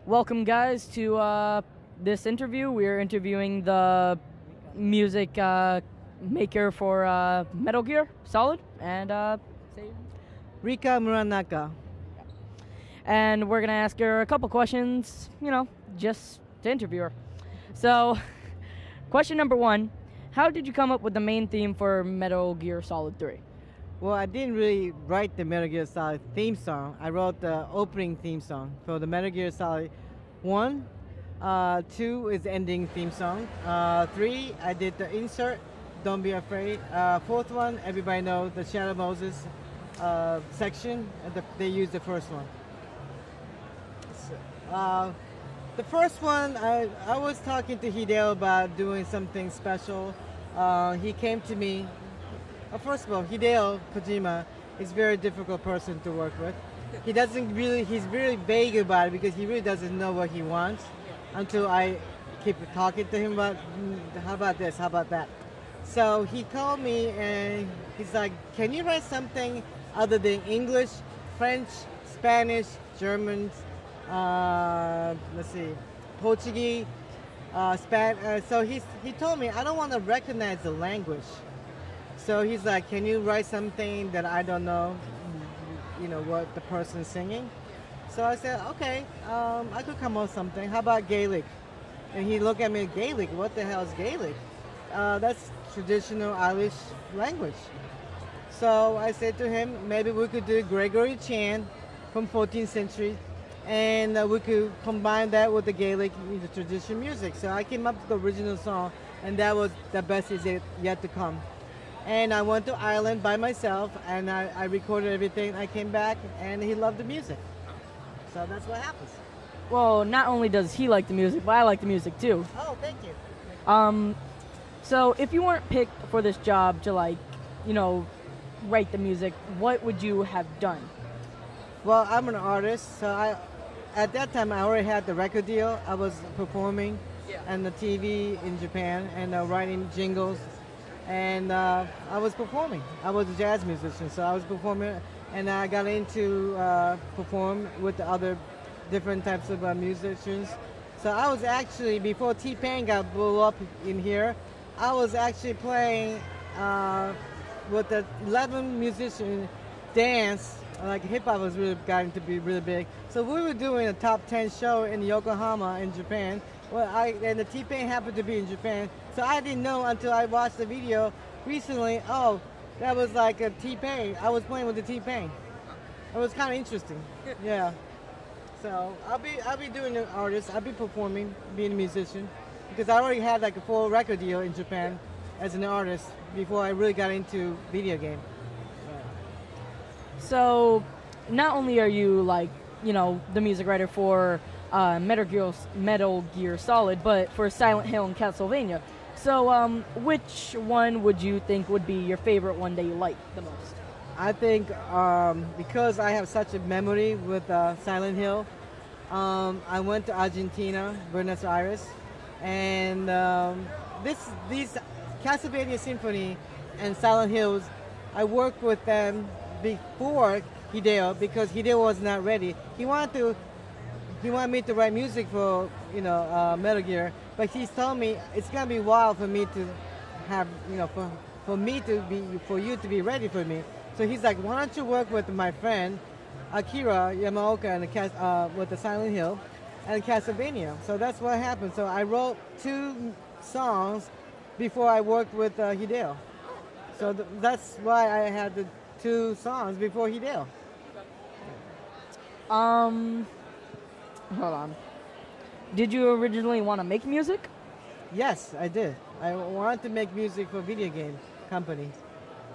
Welcome, guys, to this interview. We're interviewing the music maker for Metal Gear Solid, and Rika Muranaka. we're gonna ask her a couple questions. Just to interview her. So, question number one: how did you come up with the main theme for Metal Gear Solid 3? Well, I didn't really write the Metal Gear Solid theme song. I wrote the opening theme song for the Metal Gear Solid 1. 2 is the ending theme song. 3, I did the insert, Don't Be Afraid. Fourth one, everybody knows the Shadow Moses section. They used the first one. The first one, I was talking to Hideo about doing something special. He came to me. First of all, Hideo Kojima is a very difficult person to work with. He's really vague about it because he really doesn't know what he wants until I keep talking to him about, how about this, how about that. So he called me and he's like, can you write something other than English, French, Spanish, German, let's see, Portuguese, Spanish. So he told me, I don't want to recognize the language. So he's like, can you write something that I don't know, what the person's singing? So I said, okay, I could come up with something. How about Gaelic? And he looked at me, Gaelic? What the hell is Gaelic? That's traditional Irish language. So I said to him, maybe we could do Gregory Chan from 14th century, and we could combine that with the Gaelic, the traditional music. So I came up with the original song, and that was the best is yet to come. And I went to Ireland by myself, and I recorded everything. I came back, and he loved the music. So that's what happens. Well, not only does he like the music, but I like the music too. Oh, thank you. So if you weren't picked for this job to write the music, what would you have done? Well, I'm an artist, so at that time I already had the record deal. I was performing on the TV in Japan and writing jingles. And I was performing. I was a jazz musician, so I was performing, and I got into perform with the other different types of musicians. So I was actually, before T-Pain got blew up in here, I was actually playing with the 11 musician dance, like hip-hop was really gotten to be really big. So we were doing a top 10 show in Yokohama in Japan. Well, and the T-Pain happened to be in Japan, so I didn't know until I watched the video recently. Oh, that was like a T-Pain. I was playing with the T-Pain. It was kind of interesting. Yeah. So I'll be doing the artist. I'll be performing, being a musician, because I already had like a full record deal in Japan as an artist before I really got into video game. So, not only are you the music writer for Metal Gear Solid, but for Silent Hill and Castlevania. So, which one would you think would be your favorite one that you like the most? I think because I have such a memory with Silent Hill, I went to Argentina, Buenos Aires, and these Castlevania Symphony and Silent Hills, I worked with them before Hideo because Hideo was not ready. He wanted me to write music for Metal Gear, but he's told me it's gonna be a while for me to have for you to be ready for me. So he's like, why don't you work with my friend Akira Yamaoka and with the Silent Hill and Castlevania? So that's what happened. So I wrote 2 songs before I worked with Hideo. So that's why I had the 2 songs before Hideo. Hold on. Did you originally want to make music? Yes, I did. I wanted to make music for a video game company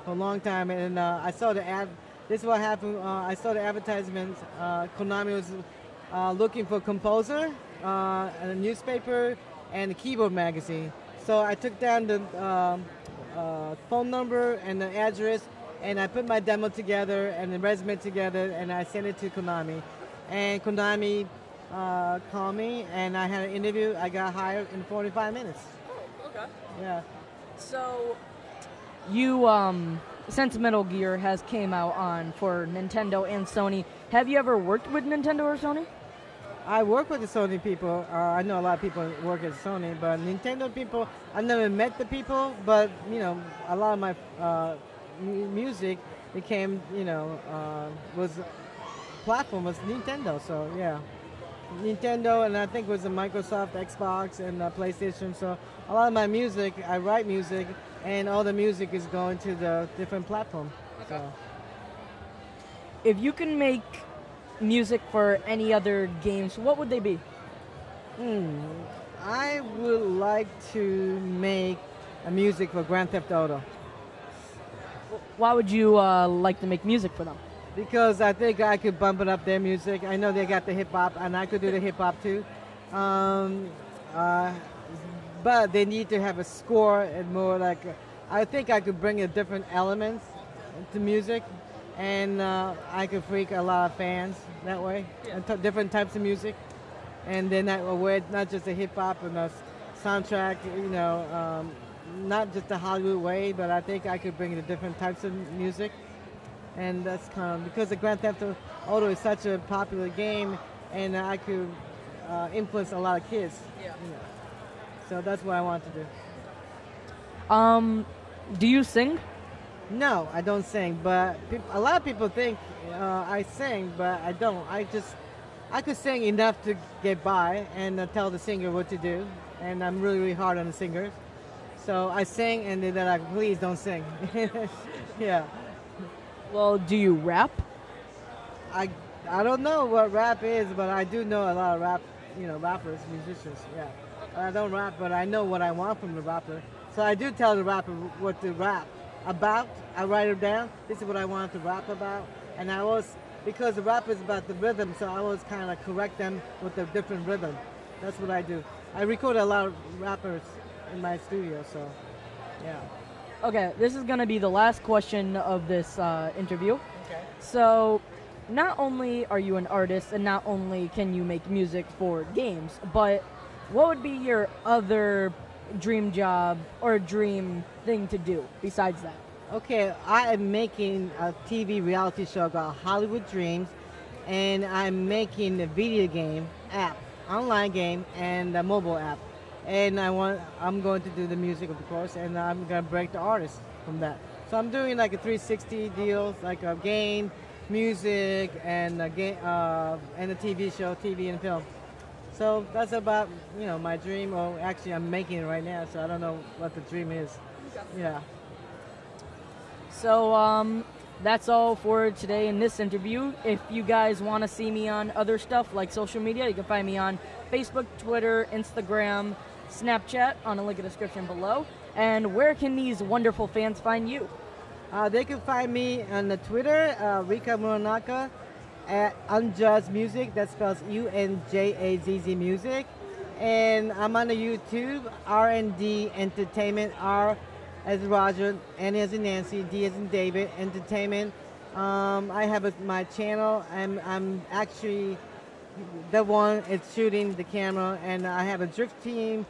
for a long time, and I saw the ad. This is what happened. I saw the advertisement. Konami was looking for a composer, and a newspaper, and a keyboard magazine. So I took down the phone number and the address, and I put my demo together and the resume together, and I sent it to Konami. And Konami called me, and I had an interview. I got hired in 45 minutes. Oh, okay. Yeah. So, you, since Metal Gear has came out for Nintendo and Sony, have you ever worked with Nintendo or Sony? I work with the Sony people. I know a lot of people work at Sony, but Nintendo people, I've never met the people, but a lot of my music became, was platform was Nintendo. So yeah, Nintendo, and I think it was a Microsoft, Xbox, and PlayStation. So a lot of my music, I write music, and all the music is going to the different platforms. Okay. So. If you can make music for any other games, what would they be? I would like to make a music for Grand Theft Auto. Why would you like to make music for them? Because I think I could bump it up their music. I know they got the hip hop, and I could do the hip hop too. But they need to have a score and more like. I think I could bring in different elements to music, and I could freak a lot of fans that way. Yeah. And different types of music, and then that way not just a hip hop and a soundtrack. Not just the Hollywood way, but I think I could bring in the different types of music. And that's kind of because the Grand Theft Auto is such a popular game, and I could influence a lot of kids. Yeah. So that's what I want to do. Do you sing? No, I don't sing. But a lot of people think I sing, but I don't. I could sing enough to get by and tell the singer what to do. And I'm really, really hard on the singers. So I sing, and they're like, please don't sing. Yeah. Well, do you rap? I don't know what rap is, but I do know a lot of rappers, musicians. Yeah. I don't rap, but I know what I want from the rapper. So I do tell the rapper what to rap about. I write it down. This is what I want to rap about, and because the rap is about the rhythm, so I always kind of correct them with the different rhythm. That's what I do. I record a lot of rappers in my studio, so yeah. Okay, this is going to be the last question of this interview. Okay. So, not only are you an artist, and not only can you make music for games, but what would be your other dream job or dream thing to do besides that? Okay, I am making a TV reality show called Hollywood Dreams, and I'm making a video game app, online game, and a mobile app. And I'm going to do the music, of course, and I'm going to break the artist from that. So I'm doing like a 360 deal, like a game, music, and a game, and a TV show, TV and film. So that's about my dream. Or actually, I'm making it right now, so I don't know what the dream is. Yeah. So that's all for today in this interview. If you guys want to see me on other stuff like social media, you can find me on Facebook, Twitter, Instagram, Snapchat on a link in the description below. And where can these wonderful fans find you? They can find me on the Twitter, Rika Muranaka, at Unjazz Music. That spells UNJAZZ Music. And I'm on the YouTube, R&D Entertainment, R as Roger, N as in Nancy, D as in David, Entertainment. I have my channel. I'm actually the one it's shooting the camera, and I have a drift team,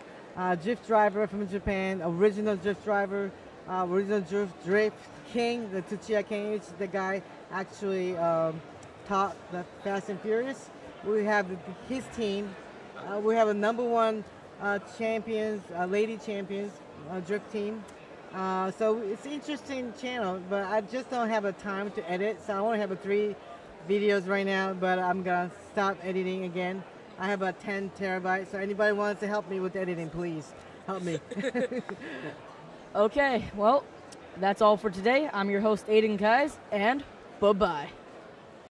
drift driver from Japan, original drift driver, original drift king, the Tsuchiya King, which is the guy actually taught the Fast and Furious. We have his team. We have a #1 champions, lady champions, drift team. So it's an interesting channel, but I just don't have the time to edit. So I only have 3 videos right now, but I'm gonna stop editing again. I have 10 terabytes, so anybody wants to help me with editing, please help me. Okay, well, that's all for today. I'm your host, Aiden Keyes, and bye-bye.